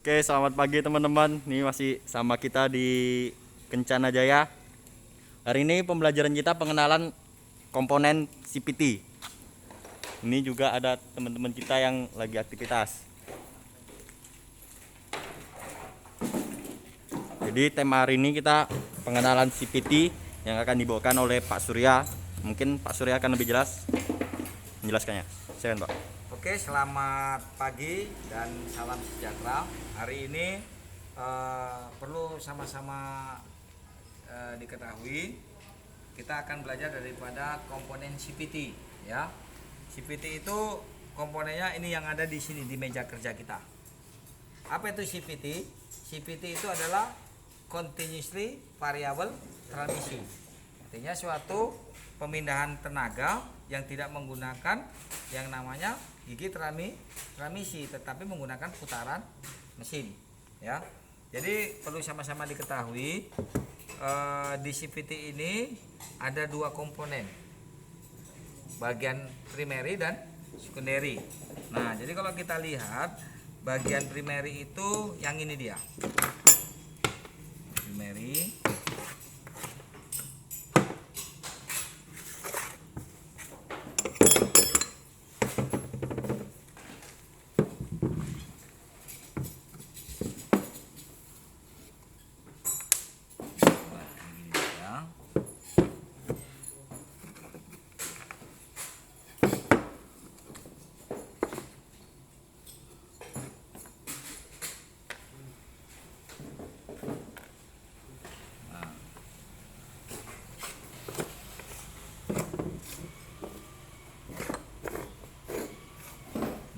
Oke, selamat pagi teman-teman. Ini masih sama kita di Kencana Jaya. Hari ini pembelajaran kita pengenalan komponen CPT. Ini juga ada teman-teman kita yang lagi aktivitas. Jadi tema hari ini kita pengenalan CPT yang akan dibawakan oleh Pak Surya. Mungkin Pak Surya akan lebih jelas menjelaskannya. Silakan Pak. Oke, selamat pagi dan salam sejahtera. Hari ini perlu sama-sama diketahui, kita akan belajar daripada komponen CPT, ya. CPT itu komponennya ini yang ada di sini di meja kerja kita. Apa itu CPT? CPT itu adalah continuously variable transmission. Artinya suatu pemindahan tenaga yang tidak menggunakan yang namanya gigi transmisi, tetapi menggunakan putaran mesin, ya. Jadi perlu sama-sama diketahui, di CPT ini ada dua komponen, bagian primary dan secondary. Nah, jadi kalau kita lihat bagian primary itu yang ini dia, primary.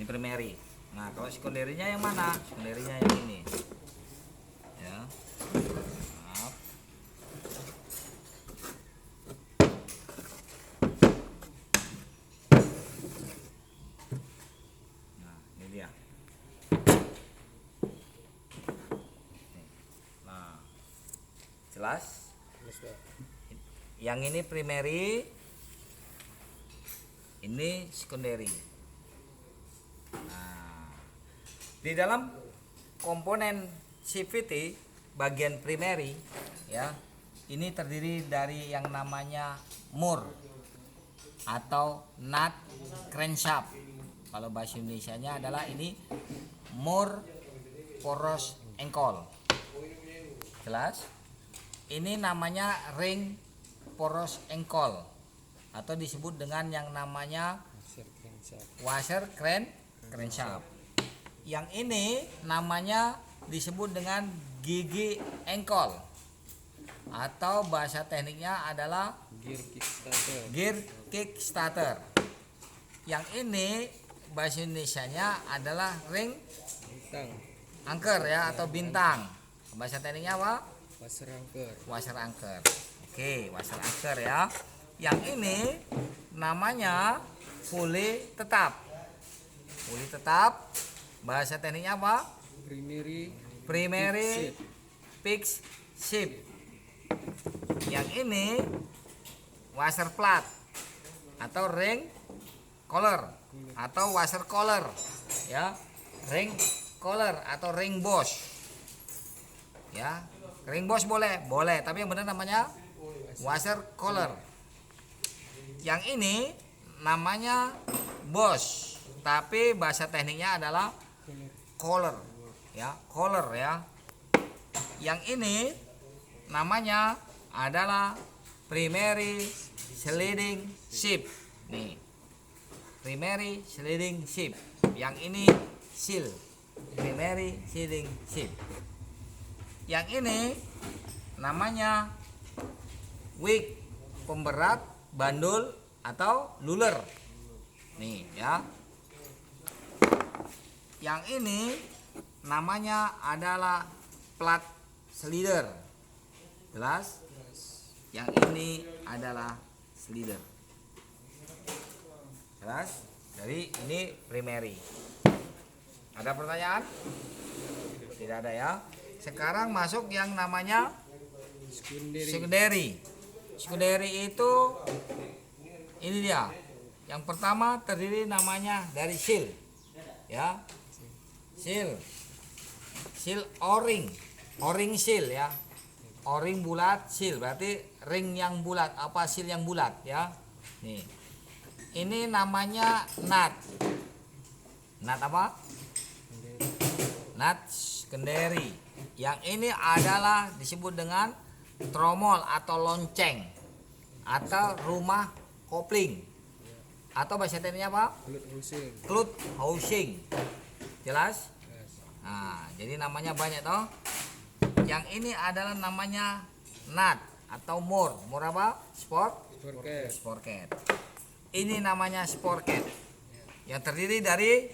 Primary. Nah, kalau sekunderinya yang mana? Sekunderinya yang ini, ya. Maaf. Nah, ini dia. Nah, jelas? Yang ini primary, ini secondary. Nah, di dalam komponen CVT bagian primary, ya, ini terdiri dari yang namanya mur atau nut crankshaft. Kalau bahasa Indonesianya adalah ini mur poros engkol. Jelas? Ini namanya ring poros engkol atau disebut dengan yang namanya washer crankshaft. Yang ini namanya disebut dengan gigi engkol atau bahasa tekniknya adalah gear kickstarter. Yang ini bahasa Indonesianya adalah ring anchor, ya, atau bintang. Bahasa tekniknya apa? Washer anchor. Oke, washer anchor, ya. Yang ini namanya pulley tetap. Pulley tetap, bahasa tekniknya apa? Primary fixed ship. Yang ini washer flat atau ring collar atau washer collar, ya. Ring collar atau ring boss, ya. Ring boss boleh, tapi yang benar namanya washer collar. Yang ini namanya boss, tapi bahasa tekniknya adalah collar, ya, collar, ya. Yang ini namanya adalah primary sliding ship. Nih, primary sliding ship. Yang ini seal, primary sliding ship. Yang ini namanya wig, pemberat bandul atau luller. Nih, ya. Yang ini namanya adalah flat slider. Jelas? Yang ini adalah slider. Jelas? Jadi ini primary. Ada pertanyaan? Tidak ada, ya. Sekarang masuk yang namanya secondary. Secondary itu ini dia. Yang pertama terdiri namanya dari seal, ya. Seal. Seal O-ring. O-ring seal ya. O-ring bulat, seal berarti ring yang bulat, apa seal yang bulat ya. Nih. Ini namanya nut. Nut apa? Nut secondary. Yang ini adalah disebut dengan tromol atau lonceng atau rumah kopling. Atau bahasa tekniknya apa? Cloth housing. Jelas? Nah, jadi namanya banyak toh. Yang ini adalah namanya nut atau mur. Mur apa? Sporket. Ini namanya sporket. Yang terdiri dari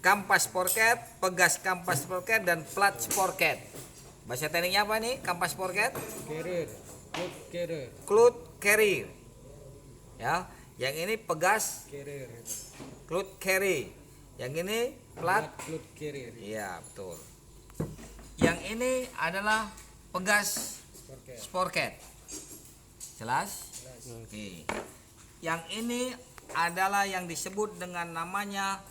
kampas sporket, pegas kampas sporket, dan plat sporket. Bahasa tekniknya apa nih? Kampas sporket? Cloth carrier. Ya, yang ini pegas cloth carrier. Yang ini plat iya, betul. Yang ini adalah pegas sporket. Jelas? Oke. Yang ini adalah yang disebut dengan namanya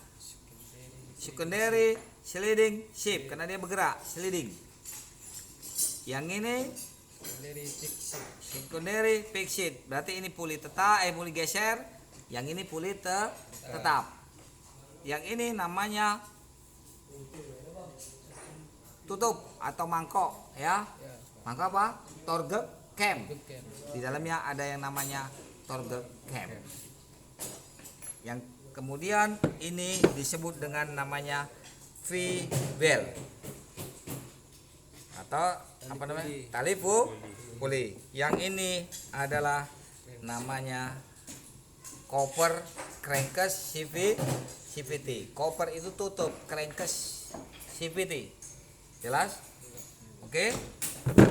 secondary sliding ship karena dia bergerak sliding. Yang ini secondary fixed berarti ini puli tetap puli geser. Yang ini puli tetap. Yang ini namanya tutup atau mangkok ya. Mangkok apa? Torge cam. Di dalamnya ada yang namanya torge cam. Yang kemudian ini disebut dengan namanya V-well atau apa namanya? Tali puli. Yang ini adalah namanya koper crankcase CVT. Koper itu tutup, crankcase CVT. Jelas? Oke.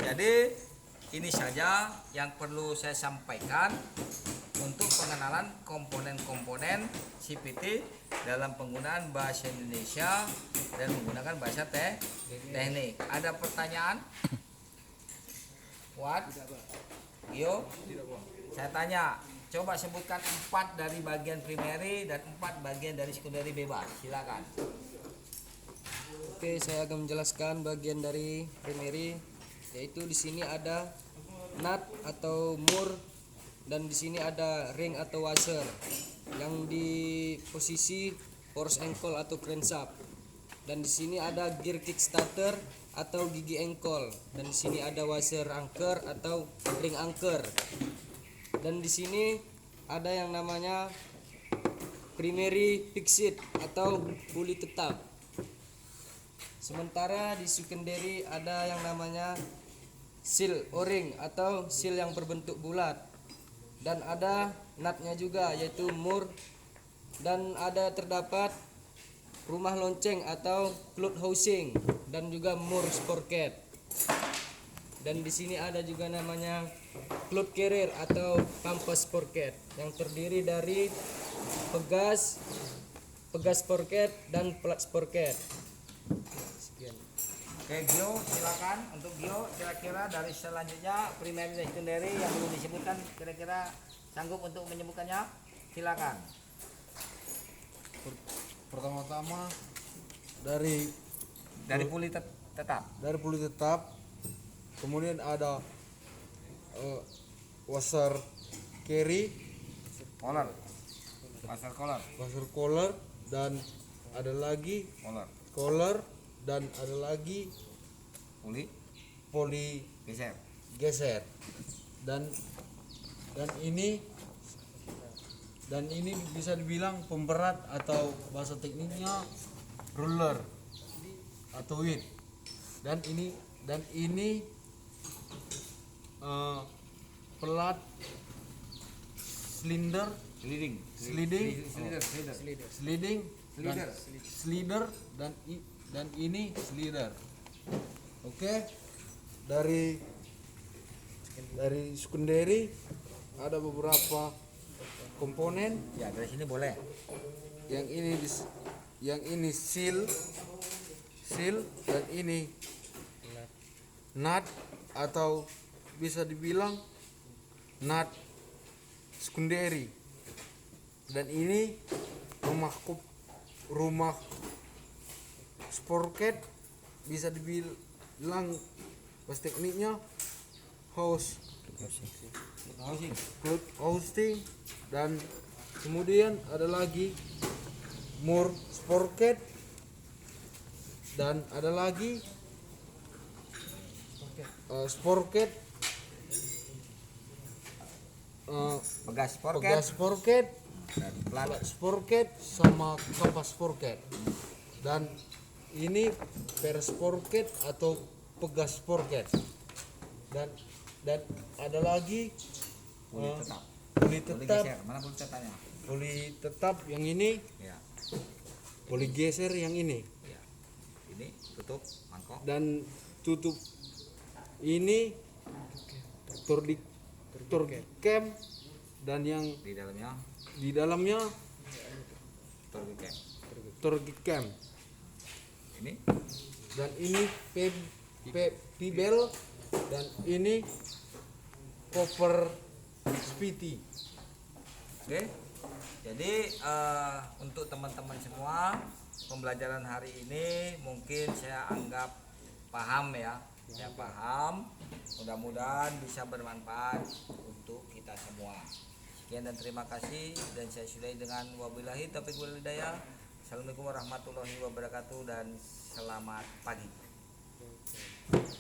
Jadi ini saja yang perlu saya sampaikan untuk pengenalan komponen-komponen CVT dalam penggunaan bahasa Indonesia dan menggunakan bahasa teknik. Ada pertanyaan? What? Yo? Saya tanya, coba sebutkan 4 dari bagian primary dan 4 bagian dari sekunderi bebas. Silakan. Oke, saya akan menjelaskan bagian dari primary, yaitu di sini ada nut atau mur dan di sini ada ring atau washer yang di posisi force ankle atau crankshaft. Dan di sini ada gear kickstarter atau gigi ankle dan di sini ada washer anchor atau ring anchor. Dan di sini ada yang namanya primary fixed atau puli tetap. Sementara di secondary ada yang namanya seal O-ring atau seal yang berbentuk bulat. Dan ada nutnya juga yaitu mur dan ada terdapat rumah lonceng atau cloth housing dan juga mur sporket. Dan di sini ada juga namanya cloth carrier atau kampas sporket yang terdiri dari pegas sporket dan plat sporket. Sekian. Oke, Gio, silakan. Untuk Gio, kira-kira dari selanjutnya primary dan secondary yang belum disebutkan, kira-kira sanggup untuk menyebutkannya? Silakan. Pertama-tama dari Puli tetap. puli tetap, kemudian ada washer carry, Collar. Pasar collar. washer collar, dan ada lagi Collar. collar, dan ada lagi Puli poli geser. geser, dan ini bisa dibilang pemberat atau bahasa tekniknya ruler atau weight. Dan ini pelat sliding, slider, dan ini slider. Oke. Dari secondary ada beberapa komponen. Ya, dari sini boleh. Yang ini seal, dan ini nut atau bisa dibilang nut secondary. Dan ini rumah sporket bisa dibilang pas tekniknya hose, cloth housing, dan kemudian ada lagi mur sporket, dan ada lagi sporket, Pegas sporket pegas sporket, dan plat. sporket sama kapas sporket. Dan ini per sporket atau pegas sporket. Dan ada lagi Puli tetap. puli Puli tetap, geser. Mana puli tetapnya? puli tetap yang ini, Ya. puli geser yang ini, Ya. Ini tutup mangkok. dan tutup ini tordikem, dan yang Di dalamnya di dalamnya torgikem. tordikem, Ini dan ini pibel, dan ini cover spiti. oke. Jadi untuk teman-teman semua, pembelajaran hari ini mungkin saya anggap paham ya. Saya paham. Mudah-mudahan bisa bermanfaat untuk kita semua. Sekian dan terima kasih, dan saya sudahi dengan wabillahi taufiq wal hidayah. Assalamualaikum warahmatullahi wabarakatuh dan selamat pagi.